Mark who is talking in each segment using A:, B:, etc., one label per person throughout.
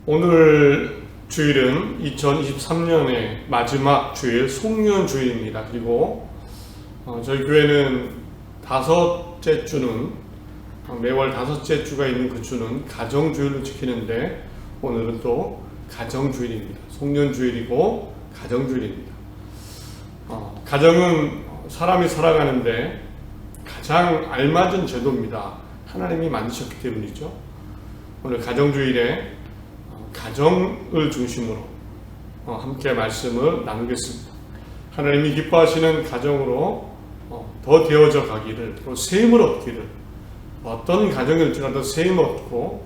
A: 오늘 주일은 2023년의 마지막 주일, 송년주일입니다. 그리고 저희 교회는 다섯째 주는 매월 다섯째 주가 있는 그 주는 가정주일로 지키는데 오늘은 또 가정주일입니다. 송년주일이고 가정주일입니다. 가정은 사람이 살아가는데 가장 알맞은 제도입니다. 하나님이 만드셨기 때문이죠. 오늘 가정주일에 가정을 중심으로 함께 말씀을 나누겠습니다. 하나님이 기뻐하시는 가정으로 더 되어져 가기를, 또 세임을 얻기를, 어떤 가정일지라도 세임을 얻고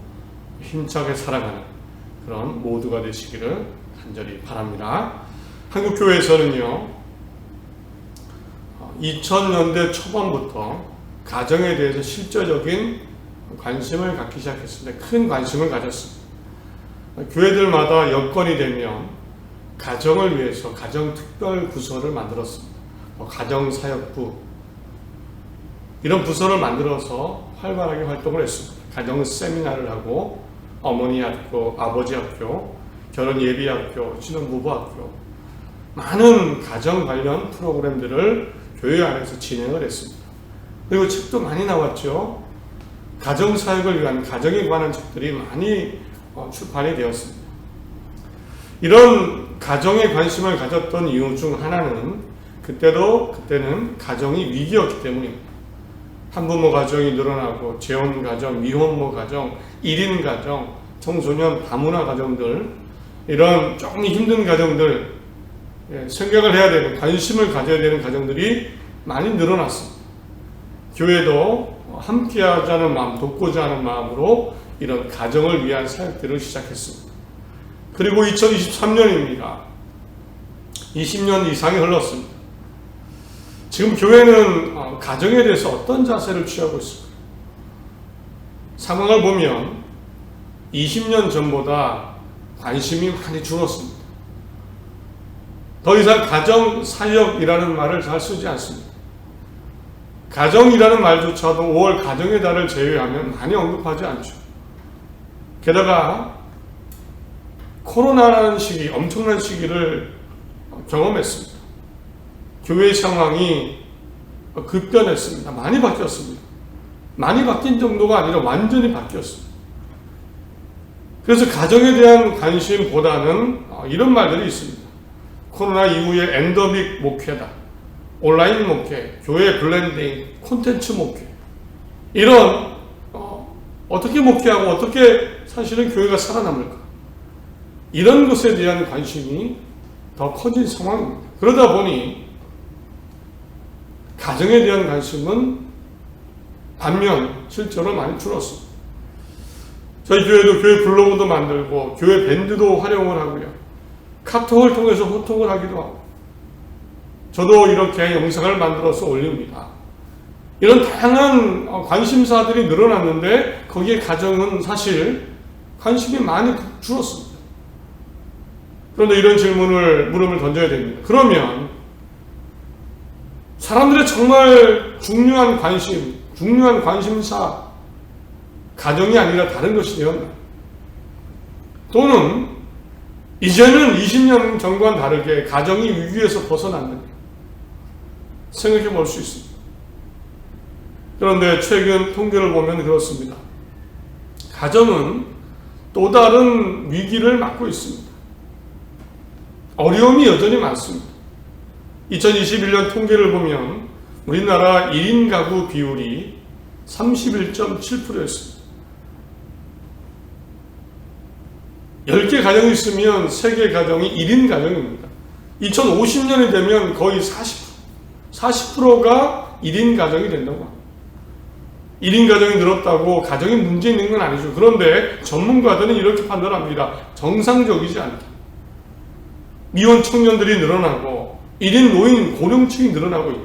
A: 힘차게 살아가는 그런 모두가 되시기를 간절히 바랍니다. 한국교회에서는요 2000년대 초반부터 가정에 대해서 실제적인 관심을 갖기 시작했습니다. 큰 관심을 가졌습니다. 교회들마다 여건이 되면 가정을 위해서 가정특별부서를 만들었습니다. 가정사역부 이런 부서를 만들어서 활발하게 활동을 했습니다. 가정 세미나를 하고 어머니 학교, 아버지 학교, 결혼 예비학교, 신혼부부 학교 많은 가정 관련 프로그램들을 교회 안에서 진행을 했습니다. 그리고 책도 많이 나왔죠. 가정사역을 위한 가정에 관한 책들이 많이 출판이 되었습니다. 이런 가정에 관심을 가졌던 이유 중 하나는 그때는 가정이 위기였기 때문입니다. 한부모 가정이 늘어나고 재혼 가정, 미혼모 가정, 1인 가정, 청소년 다문화 가정들 이런 조금 힘든 가정들 생각을 해야 되는, 관심을 가져야 되는 가정들이 많이 늘어났습니다. 교회도 함께하자는 마음, 돕고자 하는 마음으로 이런 가정을 위한 사역들을 시작했습니다. 그리고 2023년입니다. 20년 이상이 흘렀습니다. 지금 교회는 가정에 대해서 어떤 자세를 취하고 있습니까? 상황을 보면 20년 전보다 관심이 많이 줄었습니다. 더 이상 가정사역이라는 말을 잘 쓰지 않습니다. 가정이라는 말조차도 5월 가정의 달을 제외하면 많이 언급하지 않죠. 게다가 코로나라는 시기, 엄청난 시기를 경험했습니다. 교회의 상황이 급변했습니다. 많이 바뀌었습니다. 많이 바뀐 정도가 아니라 완전히 바뀌었습니다. 그래서 가정에 대한 관심보다는 이런 말들이 있습니다. 코로나 이후에 엔더믹 목회다, 온라인 목회, 교회 블렌딩, 콘텐츠 목회 이런 어떻게 목회하고 어떻게 사실은 교회가 살아남을까 이런 것에 대한 관심이 더 커진 상황입니다. 그러다 보니 가정에 대한 관심은 반면 실제로 많이 줄었습니다. 저희 교회도 교회 블로그도 만들고 교회 밴드도 활용을 하고요. 카톡을 통해서 호통을 하기도 하고 저도 이렇게 영상을 만들어서 올립니다. 이런 다양한 관심사들이 늘어났는데 거기에 가정은 사실 관심이 많이 줄었습니다. 그런데 이런 물음을 던져야 됩니다. 그러면 사람들의 정말 중요한 관심, 중요한 관심사 가정이 아니라 다른 것이 되었나? 또는 이제는 20년 전과는 다르게 가정이 위기에서 벗어났는가? 생각해 볼 수 있습니다. 그런데 최근 통계를 보면 그렇습니다. 가정은 또 다른 위기를 맞고 있습니다. 어려움이 여전히 많습니다. 2021년 통계를 보면 우리나라 1인 가구 비율이 31.7%였습니다. 10개 가정이 있으면 3개 가정이 1인 가정입니다. 2050년이 되면 거의 40%가 1인 가정이 된다고 합니다. 1인 가정이 늘었다고 가정에 문제 있는 건 아니죠. 그런데 전문가들은 이렇게 판단합니다. 정상적이지 않다. 미혼 청년들이 늘어나고 1인 노인 고령층이 늘어나고 있다.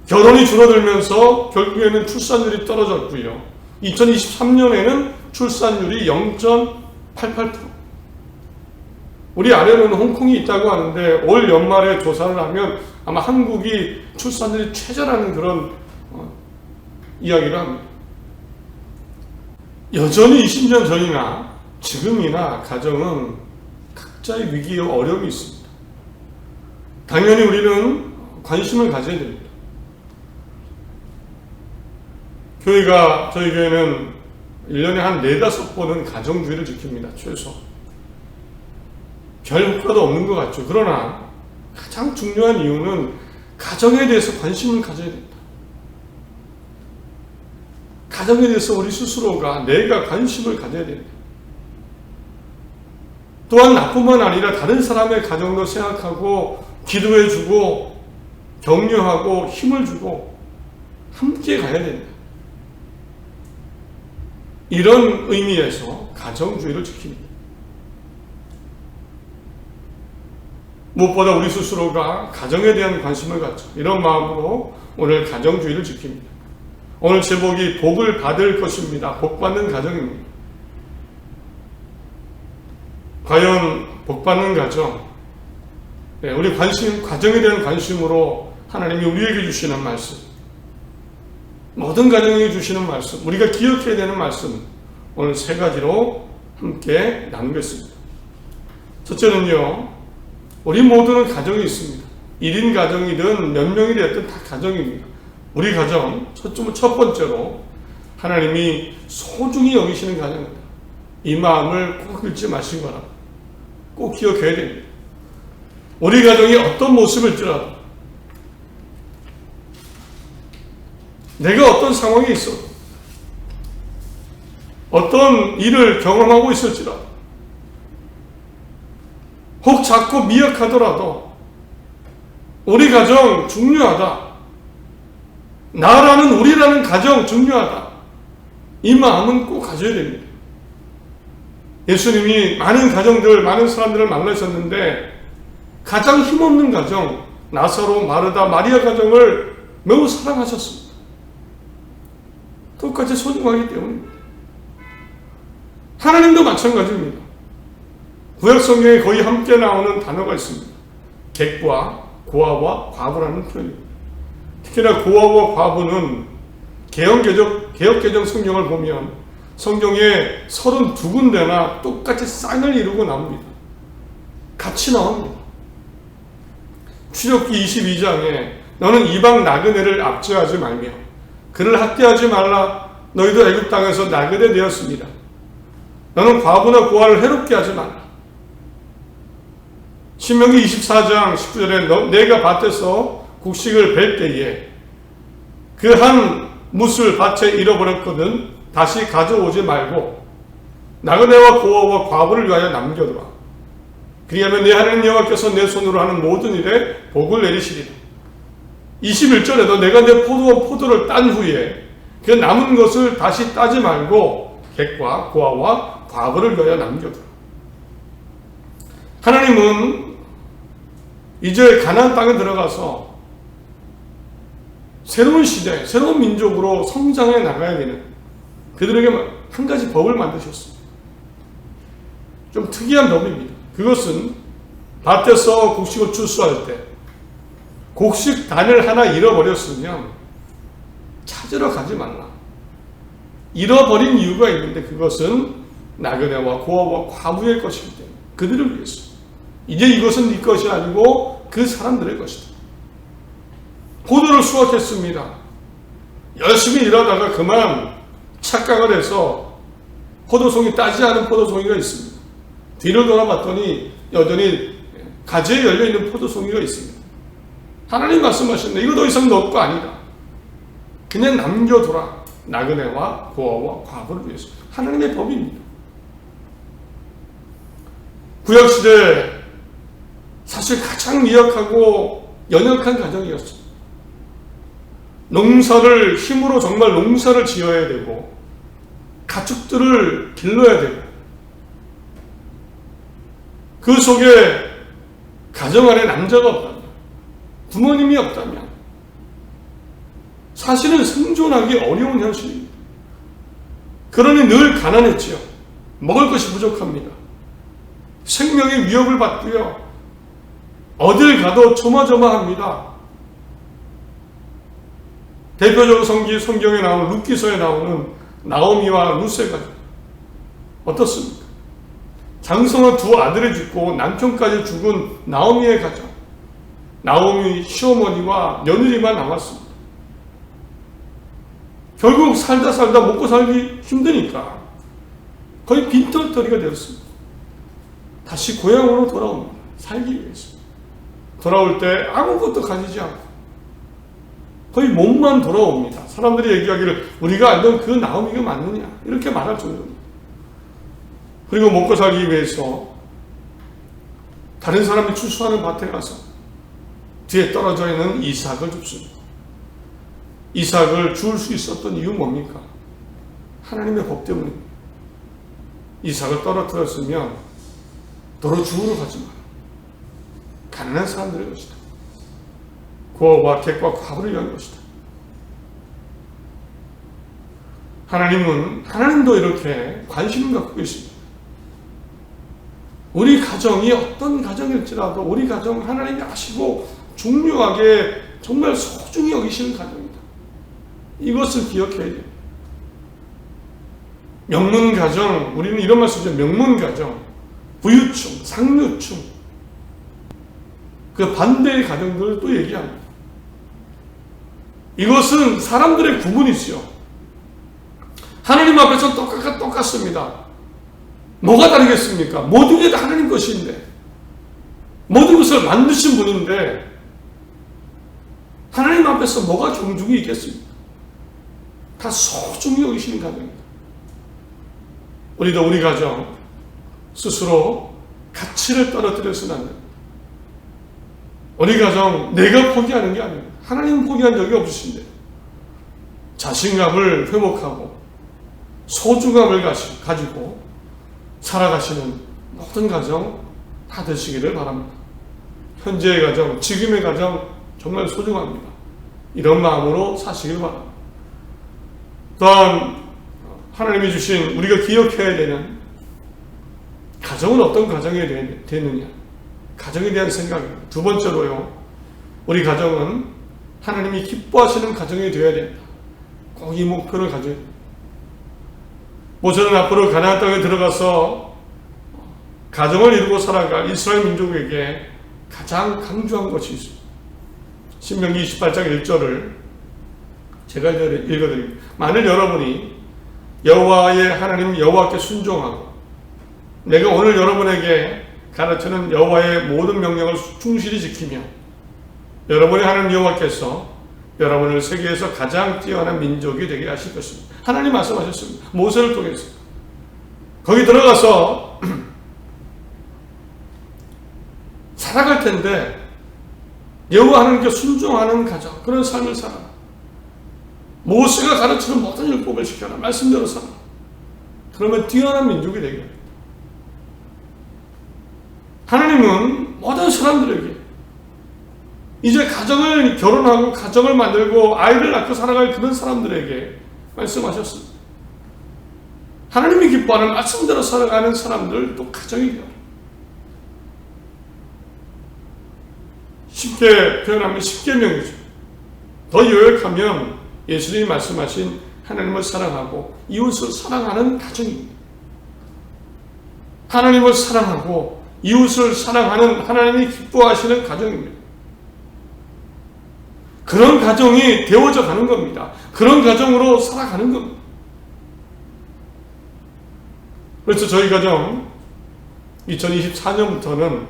A: 결혼이 줄어들면서 결국에는 출산율이 떨어졌고요. 2023년에는 출산율이 0.88%. 우리 아래로는 홍콩이 있다고 하는데 올 연말에 조사를 하면 아마 한국이 출산율이 최저라는 그런 이야기를 합니다. 여전히 20년 전이나 지금이나 가정은 각자의 위기에 어려움이 있습니다. 당연히 우리는 관심을 가져야 됩니다. 저희 교회는 1년에 한 4-5번은 가정주의를 지킵니다. 최소. 별 효과도 없는 것 같죠. 그러나 가장 중요한 이유는 가정에 대해서 관심을 가져야 됩니다. 가정에 대해서 우리 스스로가 내가 관심을 가져야 됩니다. 또한 나뿐만 아니라 다른 사람의 가정도 생각하고 기도해주고 격려하고 힘을 주고 함께 가야 됩니다. 이런 의미에서 가정주의를 지킵니다. 무엇보다 우리 스스로가 가정에 대한 관심을 갖죠. 이런 마음으로 오늘 가정주의를 지킵니다. 오늘 제목이 복을 받을 것입니다. 복받는 가정입니다. 과연 복받는 가정, 우리 가정에 대한 관심으로 하나님이 우리에게 주시는 말씀, 모든 가정에게 주시는 말씀, 우리가 기억해야 되는 말씀, 오늘 3가지로 함께 나누겠습니다. 첫째는요, 우리 모두는 가정이 있습니다. 1인 가정이든 몇 명이 되었든 다 가정입니다. 우리 가정, 첫 번째로 하나님이 소중히 여기시는 가정입니다. 이 마음을 꼭 잊지 마시거나 꼭 기억해야 됩니다. 우리 가정이 어떤 모습일지라도, 내가 어떤 상황에 있어, 어떤 일을 경험하고 있을지라도, 혹 작고 미약하더라도 우리 가정 중요하다. 나라는, 우리라는 가정 중요하다. 이 마음은 꼭 가져야 됩니다. 예수님이 많은 가정들, 많은 사람들을 만나셨는데 가장 힘없는 가정, 나사로, 마르다, 마리아 가정을 매우 사랑하셨습니다. 똑같이 소중하기 때문입니다. 하나님도 마찬가지입니다. 구약 성경에 거의 함께 나오는 단어가 있습니다. 객과 고아와 과부라는 표현입니다. 특히나 고아와 과부는 개역개정 성경을 보면 성경에 32군데나 똑같이 쌍을 이루고 나옵니다. 같이 나옵니다. 출애굽기 22장에 너는 이방 나그네를 압제하지 말며 그를 학대하지 말라. 너희도 애굽 땅에서 나그네 되었습니다. 너는 과부나 고아를 해롭게 하지 말라. 신명기 24장 19절에 내가 밭에서 곡식을 벨 때에 그 한 뭇을 밭에 잃어버렸거든 다시 가져오지 말고 나그네와 고아와 과부를 위하여 남겨두라. 그리하면 내 하나님 여호와께서 내 손으로 하는 모든 일에 복을 내리시리라. 21절에도 내가 내 포도를 딴 후에 그 남은 것을 다시 따지 말고 객과 고아와 과부를 위하여 남겨두라. 하나님은 이제 가나안 땅에 들어가서 새로운 시대, 새로운 민족으로 성장해 나가야 되는 그들에게 한 가지 법을 만드셨습니다. 좀 특이한 법입니다. 그것은 밭에서 곡식을 추수할 때 곡식단을 하나 잃어버렸으면 찾으러 가지 말라. 잃어버린 이유가 있는데 그것은 나그네와 고아와 과부의 것이기 때문에 그들을 위해서. 이제 이것은 네 것이 아니고 그 사람들의 것이다. 포도를 수확했습니다. 열심히 일하다가 그만 착각을 해서 포도송이 따지 않은 포도송이가 있습니다. 뒤를 돌아봤더니 여전히 가지에 열려있는 포도송이가 있습니다. 하나님 말씀하셨는데 이거 더 이상 너 거 아니다. 그냥 남겨둬라. 나그네와 고아와 과부를 위해서. 하나님의 법입니다. 구약시대 사실 가장 미약하고 연약한 가정이었습니다. 힘으로 정말 농사를 지어야 되고 가축들을 길러야 되고 그 속에 가정 안에 남자가 없다면, 부모님이 없다면 사실은 생존하기 어려운 현실입니다. 그러니 늘 가난했지요. 먹을 것이 부족합니다. 생명의 위협을 받고요. 어딜 가도 조마조마합니다. 대표적으로 성경에 나오는 룻기서에 나오는 나오미와 룻세가 어떻습니까? 장성한 두 아들을 죽고 남편까지 죽은 나오미의 가정. 나오미 시어머니와 며느리만 남았습니다. 결국 살다 먹고 살기 힘드니까 거의 빈털터리가 되었습니다. 다시 고향으로 돌아옵니다. 살기 위해서. 돌아올 때 아무것도 가지지 않고 거의 몸만 돌아옵니다. 사람들이 얘기하기를 우리가 알던 그 나오미가 맞느냐 이렇게 말할 정도입니다. 그리고 먹고 살기 위해서 다른 사람이 추수하는 밭에 가서 뒤에 떨어져 있는 이삭을 줍습니다. 이삭을 줄 수 있었던 이유 뭡니까? 하나님의 법 때문입니다. 이삭을 떨어뜨렸으면 너로 주우러 가지 마라. 가난한 사람들의 것이다. 고아와 객과 과부를 위한 것이다. 하나님도 이렇게 관심을 갖고 계십니다. 우리 가정이 어떤 가정일지라도 우리 가정 하나님이 아시고 중요하게 정말 소중히 여기시는 가정이다. 이것을 기억해야 돼요. 명문가정, 우리는 이런 말 쓰죠. 명문가정, 부유층, 상류층, 그 반대의 가정들을 또 얘기합니다. 이것은 사람들의 구분이지요. 하나님 앞에서 똑같습니다. 뭐가 다르겠습니까? 모든 게 다 하나님 것인데, 모든 것을 만드신 분인데, 하나님 앞에서 뭐가 경중이 있겠습니까? 다 소중히 여기시는 가정입니다. 우리도 우리 가정 스스로 가치를 떨어뜨려서는 안 됩니다. 우리 가정 내가 포기하는 게 아닙니다. 하나님은 포기한 적이 없으신데 자신감을 회복하고 소중함을 가지고 살아가시는 모든 가정 다 되시기를 바랍니다. 현재의 가정, 지금의 가정 정말 소중합니다. 이런 마음으로 사시길 바랍니다. 또한 하나님이 주신 우리가 기억해야 되는 가정은 어떤 가정이 되느냐, 가정에 대한 생각입니다. 두 번째로요, 우리 가정은 하나님이 기뻐하시는 가정이 되어야 된다. 꼭 이 목표를 가져야 됩니다. 모세는 앞으로 가나안 땅에 들어가서 가정을 이루고 살아갈 이스라엘 민족에게 가장 강조한 것이 있습니다. 신명기 28장 1절을 제가 읽어드립니다. 만일 여러분이 여호와의 하나님 여호와께 순종하고 내가 오늘 여러분에게 가르치는 여호와의 모든 명령을 충실히 지키며 여러분의 하나님 여호와께서 여러분을 세계에서 가장 뛰어난 민족이 되게 하실 것입니다. 하나님 말씀하셨습니다. 모세를 통해서. 거기 들어가서 살아갈 텐데 여호와 하나님께 순종하는 가정, 그런 삶을 살아. 모세가 가르치는 모든 율법을 지켜라. 말씀대로 살아. 그러면 뛰어난 민족이 되게 됩니다. 하나님은 모든 사람들에게 이제 가정을 결혼하고 가정을 만들고 아이를 낳고 살아갈 그런 사람들에게 말씀하셨습니다. 하나님이 기뻐하는 말씀대로 살아가는 사람들 또 가정이 되어라. 쉽게 표현하면 10계명이죠. 더 요약하면 예수님이 말씀하신 하나님을 사랑하고 이웃을 사랑하는 가정입니다. 하나님을 사랑하고 이웃을 사랑하는 하나님이 기뻐하시는 가정입니다. 그런 가정이 되어져 가는 겁니다. 그런 가정으로 살아가는 겁니다. 그래서 저희 가정 2024년부터는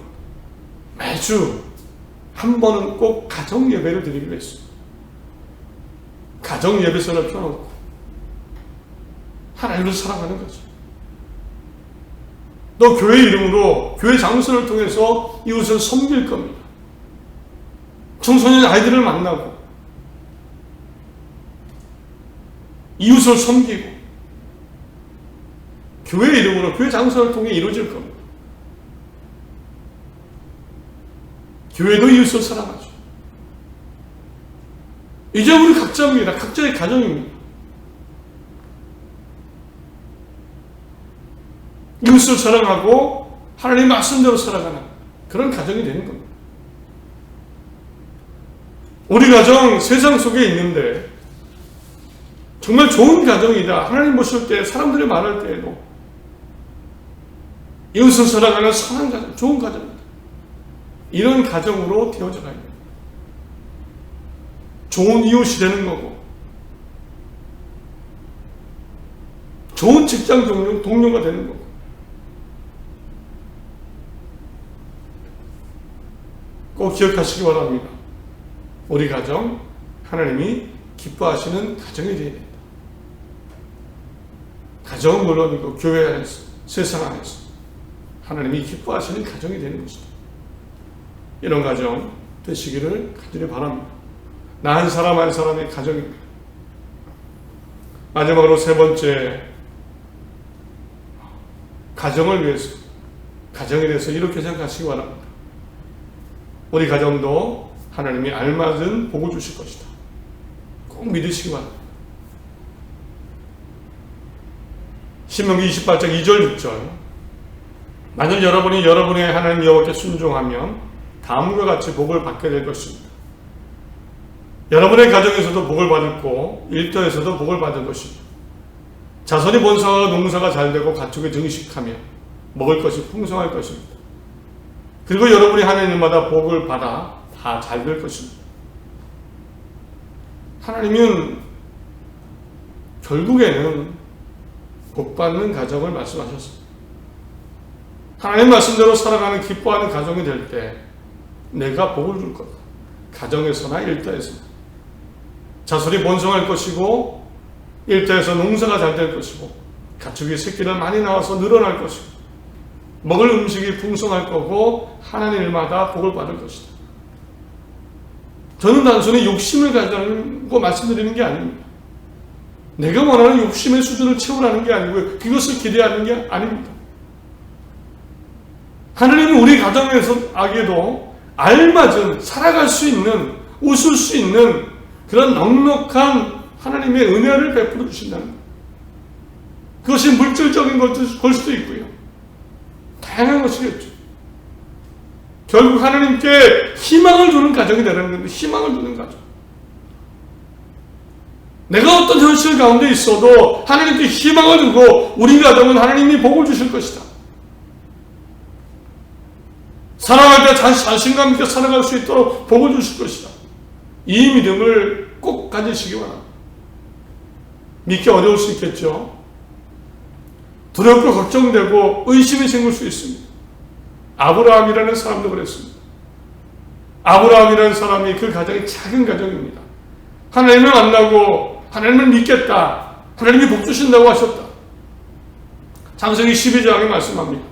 A: 매주 한 번은 꼭 가정 예배를 드리기로 했습니다. 가정 예배선을 펴놓고 하나님을 사랑하는 거죠. 또 교회 이름으로 교회 장소를 통해서 이웃을 섬길 겁니다. 청소년 아이들을 만나고 이웃을 섬기고 교회 이름으로 교회 장소를 통해 이루어질 겁니다. 교회도 이웃을 사랑하죠. 이제 우리 각자입니다. 각자의 가정입니다. 이웃을 사랑하고 하나님 말씀대로 살아가는 그런 가정이 되는 겁니다. 우리 가정 세상 속에 있는데 정말 좋은 가정이다. 하나님 보실 때 사람들이 말할 때에도 이웃을 사랑하는 선한 가정, 좋은 가정입니다. 이런 가정으로 되어져 가야 됩니다. 좋은 이웃이 되는 거고, 좋은 직장 동료가 되는 거고, 꼭 기억하시기 바랍니다. 우리 가정, 하나님이 기뻐하시는 가정이 되어야 됩니다. 가정은 물론이고 교회 안에서, 세상 안에서 하나님이 기뻐하시는 가정이 되는 것입니다. 이런 가정 되시기를 간절히 바랍니다. 나 한 사람 한 사람의 가정입니다. 마지막으로 세 번째, 가정을 위해서, 가정에 대해서 이렇게 생각하시기 바랍니다. 우리 가정도 하나님이 알맞은 복을 주실 것이다. 꼭 믿으시기 바랍니다. 신명기 28장 2절 6절, 만일 여러분이 여러분의 하나님 여호와께 순종하면 다음과 같이 복을 받게 될 것입니다. 여러분의 가정에서도 복을 받고 일터에서도 복을 받을 것입니다. 자손이 번성하고 농사가 잘 되고 가축이 증식하며 먹을 것이 풍성할 것입니다. 그리고 여러분이 하는 일마다 복을 받아 다 잘 될 것입니다. 하나님은 결국에는 복받는 가정을 말씀하셨습니다. 하나님 말씀대로 살아가는 기뻐하는 가정이 될 때 내가 복을 줄 거다. 가정에서나 일터에서나 자손이 번성할 것이고 일터에서 농사가 잘 될 것이고 가축이 새끼를 많이 나와서 늘어날 것이고 먹을 음식이 풍성할 거고 하나님 일마다 복을 받을 것이다. 저는 단순히 욕심을 가지고 말씀드리는 게 아닙니다. 내가 원하는 욕심의 수준을 채우라는 게 아니고요. 그것을 기대하는 게 아닙니다. 하나님은 우리 가정에서에도 알맞은 살아갈 수 있는, 웃을 수 있는 그런 넉넉한 하나님의 은혜를 베풀어 주신다는 것. 그것이 물질적인 걸 수도 있고요. 다양한 것이겠죠. 결국 하나님께 희망을 주는 가정이 되라는 건데, 희망을 주는 가정. 내가 어떤 현실 가운데 있어도 하나님께 희망을 주고 우리 가정은 하나님이 복을 주실 것이다. 살아갈 때 자신감 있게 살아갈 수 있도록 복을 주실 것이다. 이 믿음을 꼭 가지시기 바랍니다. 믿기 어려울 수 있겠죠. 두렵고 걱정되고 의심이 생길 수 있습니다. 아브라함이라는 사람도 그랬습니다. 아브라함이라는 사람이 그 가정이 작은 가정입니다. 하나님을 만나고 하나님을 믿겠다. 하나님이 복 주신다고 하셨다. 창세기 12장에 말씀합니다.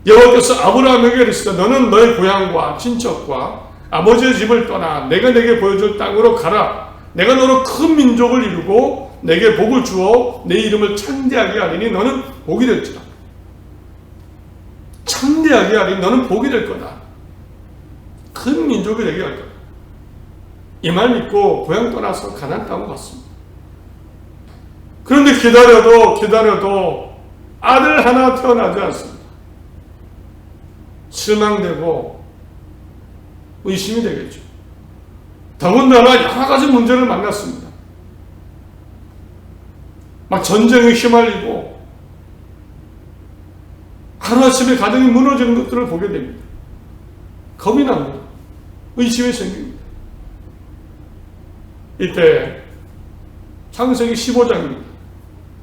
A: 여호와께서 아브라함에게 이르시되 너는 너의 고향과 친척과 아버지의 집을 떠나 내가 내게 보여줄 땅으로 가라. 내가 너로 큰 민족을 이루고 내게 복을 주어 내 이름을 창대하게 하리니 너는 복이 될지라. 창대하게 하리니 너는 복이 될 거다. 큰 민족이 되게 할 거다. 이 말 믿고 고향 떠나서 가나안 땅으로 갔습니다. 그런데 기다려도 아들 하나 태어나지 않습니다. 실망되고 의심이 되겠죠. 더군다나 여러 가지 문제를 만났습니다. 막 전쟁에 휘말리고 하루아침에 가정이 무너지는 것들을 보게 됩니다. 겁이 납니다. 의심이 생깁니다. 이때 창세기 15장입니다.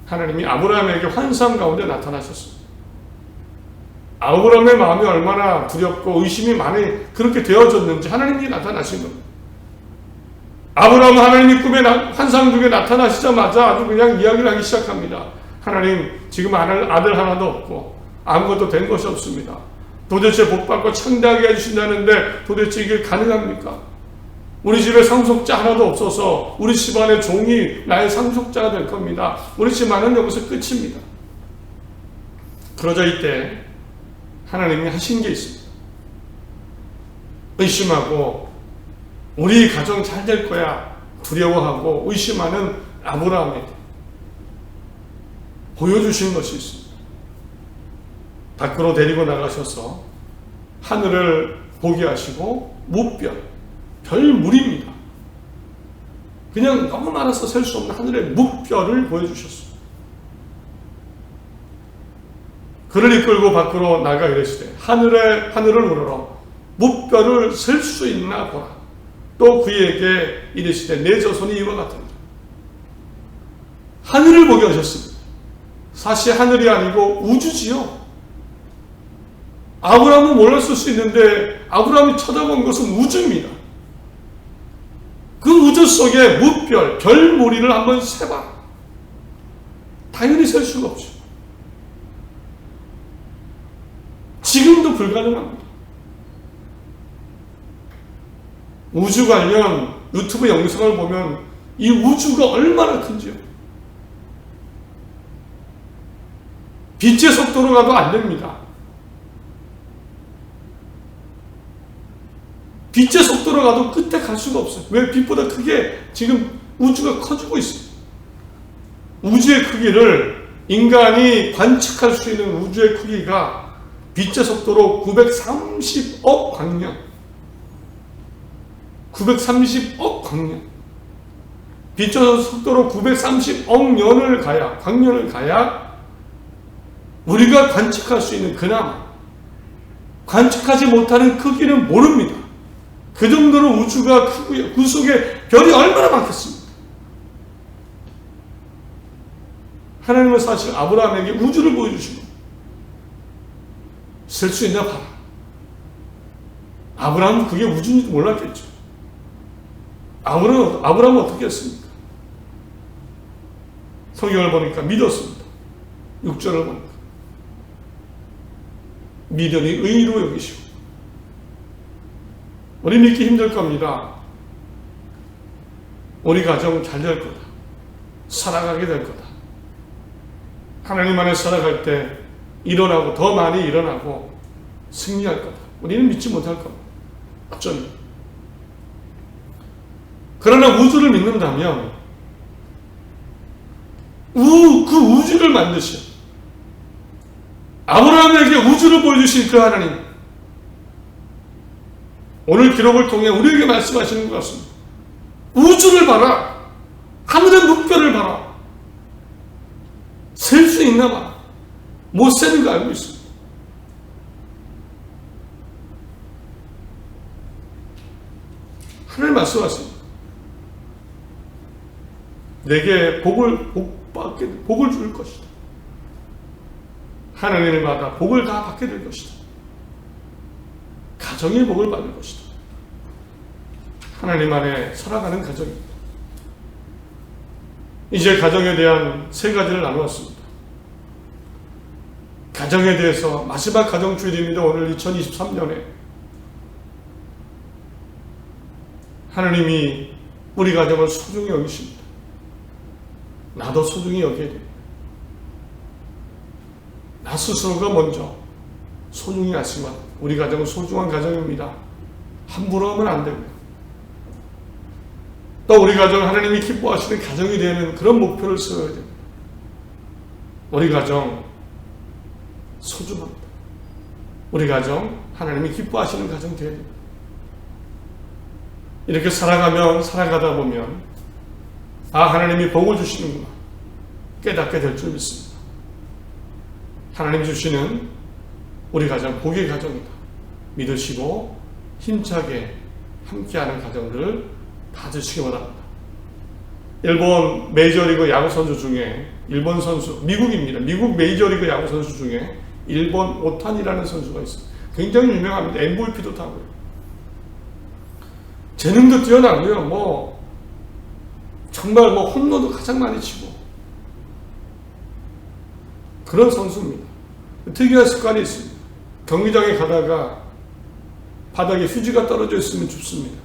A: 하나님이 아브라함에게 환상 가운데 나타나셨습니다. 아브라함의 마음이 얼마나 두렵고 의심이 많이 그렇게 되어졌는지 하나님이 나타나신 겁니다. 아브라함은 하나님이 꿈에 환상 중에 나타나시자마자 아주 그냥 이야기를 하기 시작합니다. 하나님, 지금 아들 하나도 없고 아무것도 된 것이 없습니다. 도대체 복받고 창대하게 해주신다는데 도대체 이게 가능합니까? 우리 집에 상속자 하나도 없어서 우리 집안의 종이 나의 상속자가 될 겁니다. 우리 집안은 여기서 끝입니다. 그러자 이때 하나님이 하신 게 있습니다. 의심하고 우리 가정 잘 될 거야 두려워하고 의심하는 아브라함에게 보여주신 것이 있습니다. 밖으로 데리고 나가셔서 하늘을 보게 하시고 별물입니다. 그냥 너무 많아서 셀 수 없는 하늘의 묵별을 보여주셨습니다. 그를 이끌고 밖으로 나가 이르시되 하늘을 우러러 무뼈를 셀 수 있나 보라. 또 그에게 이르시되 내 자손이 이와 같으니라. 하늘을 보게 하셨습니다. 사실 하늘이 아니고 우주지요. 아브라함은 몰랐을 수 있는데 아브라함이 쳐다본 것은 우주입니다. 그 우주 속에 무별, 별무리를 한번 세봐. 당연히 셀 수가 없죠. 지금도 불가능합니다. 우주 관련 유튜브 영상을 보면 이 우주가 얼마나 큰지요. 빛의 속도로 가도 안 됩니다. 빛의 속도로 가도 끝에 갈 수가 없어요. 왜? 빛보다 크게 지금 우주가 커지고 있어요. 우주의 크기를 인간이 관측할 수 있는 우주의 크기가 빛의 속도로 930억 광년. 930억 광년. 빛의 속도로 930억 년을 가야, 광년을 가야 우리가 관측할 수 있는 그나마 관측하지 못하는 크기는 모릅니다. 그 정도로 우주가 크고요. 그 속에 별이 얼마나 많겠습니까? 하나님은 사실 아브라함에게 우주를 보여주시고 셀 수 있나 봐라. 아브라함은 그게 우주인지도 몰랐겠죠. 아브라함은 어떻게 했습니까? 성경을 보니까 믿었습니다. 6절을 보니까 믿으니 의로 여기시고. 우리 믿기 힘들 겁니다. 우리 가정 잘 될 거다. 살아가게 될 거다. 하나님 안에 살아갈 때 일어나고 더 많이 일어나고 승리할 거다. 우리는 믿지 못할 겁니다. 어쩌면. 그러나 우주를 믿는다면 그 우주를 만드신 아브라함에게 우주를 보여주신 그 하나님, 오늘 기록을 통해 우리에게 말씀하시는 것 같습니다. 우주를 봐라. 하늘의 무뼈를 봐라. 셀 수 있나 봐. 못 세는 거 알고 있습니다. 하나님 말씀하십니다. 내게 복을 줄 것이다. 하나님을 받아 복을 다 받게 될 것이다. 가정의 복을 받을 것이다. 하나님 안에 살아가는 가정입니다. 이제 가정에 대한 세 가지를 나누었습니다. 가정에 대해서 마지막 가정주일입니다. 오늘 2023년에 하나님이 우리 가정을 소중히 여기십니다. 나도 소중히 여겨야 됩니다. 나 스스로가 먼저 소중히 하시면 우리 가정은 소중한 가정입니다. 함부로 하면 안 됩니다. 또 우리 가정은 하나님이 기뻐하시는 가정이 되는 그런 목표를 세워야 됩니다. 우리 가정 소중합니다. 우리 가정 하나님이 기뻐하시는 가정 되어야 됩니다. 이렇게 살아가다 보면 하나님이 복을 주시는구나 깨닫게 될 줄 믿습니다. 하나님 주시는 우리 가정 복의 가정이다 믿으시고 힘차게 함께하는 가정들을 받으시기 바랍니다. 일본 메이저리그 야구 선수 중에 일본 선수, 미국입니다. 미국 메이저리그 야구 선수 중에 일본 오타니라는 선수가 있어요. 굉장히 유명합니다. MVP도 타고요. 재능도 뛰어나고요. 정말 홈런도 가장 많이 치고 그런 선수입니다. 특이한 습관이 있습니다. 경기장에 가다가 바닥에 휴지가 떨어져 있으면 줍습니다.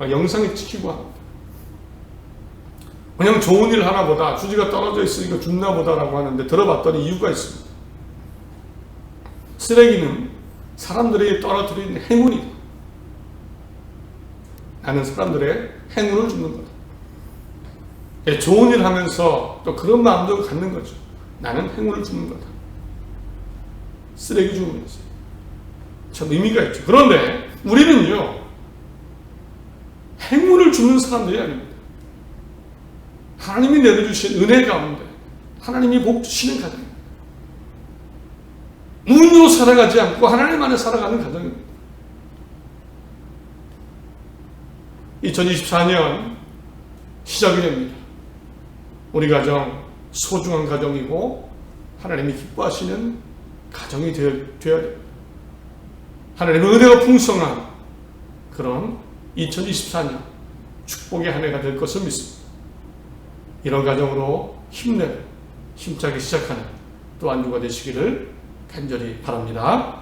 A: 영상에 찍히고 합니다. 그냥 좋은 일 하나보다 휴지가 떨어져 있으니까 줍나 보다라고 하는데 들어봤더니 이유가 있습니다. 쓰레기는 사람들이 떨어뜨린 행운이다. 나는 사람들의 행운을 줍는 거다. 좋은 일 하면서 또 그런 마음도 갖는 거죠. 나는 행운을 주는 거다. 쓰레기 주면서 참 의미가 있죠. 그런데 우리는요 행운을 주는 사람들이 아닙니다. 하나님이 내려주신 은혜 가운데 하나님이 복 주시는 가정입니다. 문으로 살아가지 않고 하나님 안에 살아가는 가정입니다. 2024년 시작이 됩니다. 우리 가정 소중한 가정이고 하나님이 기뻐하시는 가정이 되어야 됩니다. 하나님의 은혜가 풍성한 그런 2024년 축복의 한 해가 될 것을 믿습니다. 이런 가정으로 힘차게 시작하는 또 한 주가 되시기를 간절히 바랍니다.